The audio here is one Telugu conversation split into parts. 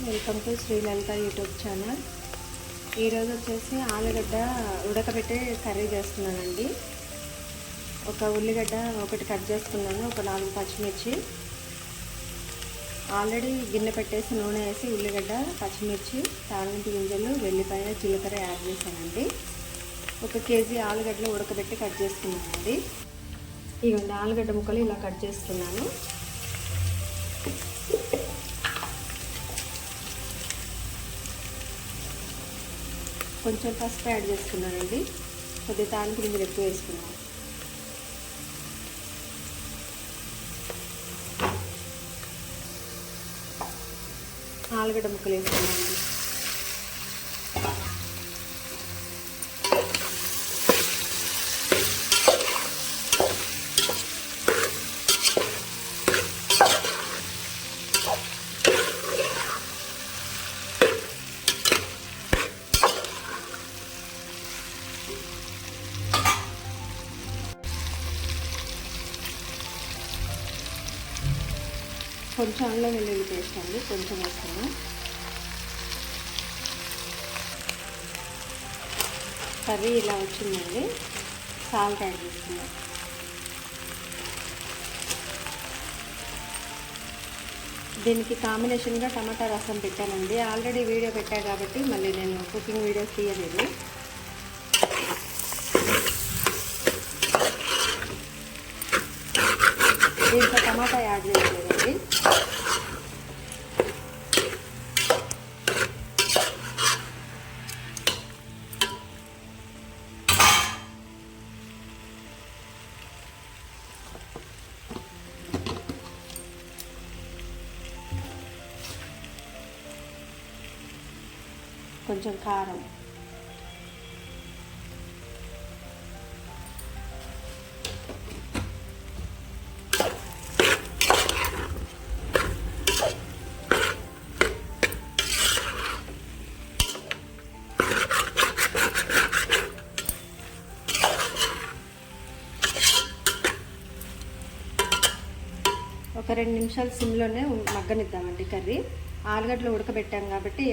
Welcome to Sri Lalitha YouTube channel. ఈరోజు వచ్చేసి ఆలుగడ్డ ఉడకబెట్టే కర్రీ చేస్తున్నానండి. ఒక ఉల్లిగడ్డ ఒకటి కట్ చేసుకున్నాను, ఒక 4 పచ్చిమిర్చి. ఆల్రెడీ గిన్నె పెట్టేసి నూనె వేసి ఉల్లిగడ్డ, పచ్చిమిర్చి, తాలింపు గింజలు, వెల్లిపాయ, జీలకర్ర యాడ్ చేశానండి. 1 కేజీ ఆలుగడ్డలు ఉడకబెట్టి కట్ చేసుకున్నానండి. ఇవన్నీ ఆలుగడ్డ ముక్కలు ఇలా కట్ చేసుకున్నాను. కొంచెం పసుపు యాడ్ చేసుకున్నానండి. కొద్దిగా తాలింపు గింజలు ఎక్కువ వేసుకున్నాను. ఆలుగడ్డ ముక్కలు వేసుకున్నానండి. కొంచెం అల్లం వెల్లుల్లి పేస్ట్ అండి, కొంచెం వేసుకున్నాం. కర్రీ ఇలా వచ్చిందండి. సాల్ట్ యాడ్ చేసుకున్నాం. దీనికి కాంబినేషన్గా టమాటా రసం పెట్టానండి. ఆల్రెడీ వీడియో పెట్టా కాబట్టి మళ్ళీ నేను కుకింగ్ వీడియోస్ తీయలేదు. దీంట్లో టమాటా యాడ్ చేయలేదండి. కొంచెం కారం, ఒక 2 నిమిషాలు సిమ్లోనే మగ్గనిద్దామండి కర్రీ. ఆలుగడ్డలు ఉడకబెట్టాం కాబట్టి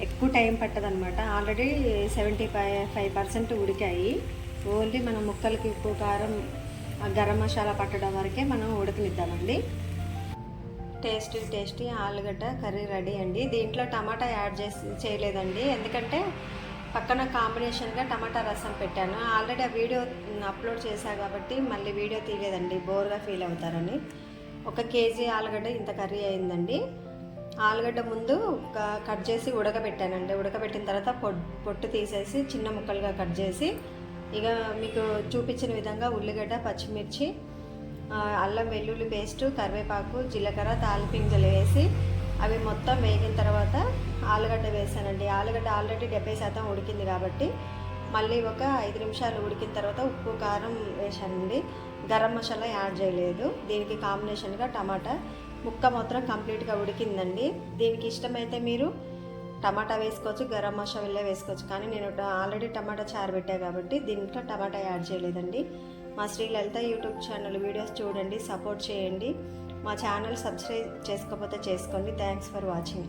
ఎక్కువ టైం పట్టదనమాట. ఆల్రెడీ 75% ఉడికాయి. ఓన్లీ మనం ముక్కలకి ఉప్పు, కారం, గరం మసాలా పట్టడం వరకే మనం ఉడకనిద్దామండి. టేస్టీ ఆలుగడ్డ కర్రీ రెడీ అండి. దీంట్లో టమాటా యాడ్ చేయలేదండి, ఎందుకంటే పక్కన కాంబినేషన్గా టమాటా రసం పెట్టాను. ఆల్రెడీ ఆ వీడియో అప్లోడ్ చేశా కాబట్టి మళ్ళీ వీడియో తీయలేదండి, బోర్గా ఫీల్ అవుతారని. 1 కేజీ ఆలుగడ్డ ఇంత కర్రీ అయిందండి. ఆలుగడ్డ ముందు కట్ చేసి ఉడకబెట్టానండి. ఉడకబెట్టిన తర్వాత పొట్టు తీసేసి చిన్న ముక్కలుగా కట్ చేసి, ఇక మీకు చూపించిన విధంగా ఉల్లిగడ్డ, పచ్చిమిర్చి, అల్లం వెల్లుల్లి పేస్టు, కరివేపాకు, జీలకర్ర, తాలింపు గింజలు వేసి అవి మొత్తం వేగిన తర్వాత ఆలుగడ్డ వేసానండి. ఆలుగడ్డ ఆల్రెడీ 70% ఉడికింది కాబట్టి మళ్ళీ ఒక 5 నిమిషాలు ఉడికిన తర్వాత ఉప్పు, కారం వేసానండి. గరం మసాలా యాడ్ చేయలేదు. దీనికి కాంబినేషన్గా టమాటా ముక్క మాత్రం కంప్లీట్గా ఉడికిందండి. దీనికి ఇష్టమైతే మీరు టమాటా వేసుకోవచ్చు, గరం మసాలా వేసుకోవచ్చు. కానీ నేను ఆల్రెడీ టమాటా చారు పెట్టా కాబట్టి దీంట్లో టమాటా యాడ్ చేయలేదండి. మా శ్రీలలిత యూట్యూబ్ ఛానల్ వీడియోస్ చూడండి, సపోర్ట్ చేయండి. మా ఛానల్ సబ్స్క్రైబ్ చేసుకోకపోతే చేసుకోండి. Thanks for watching.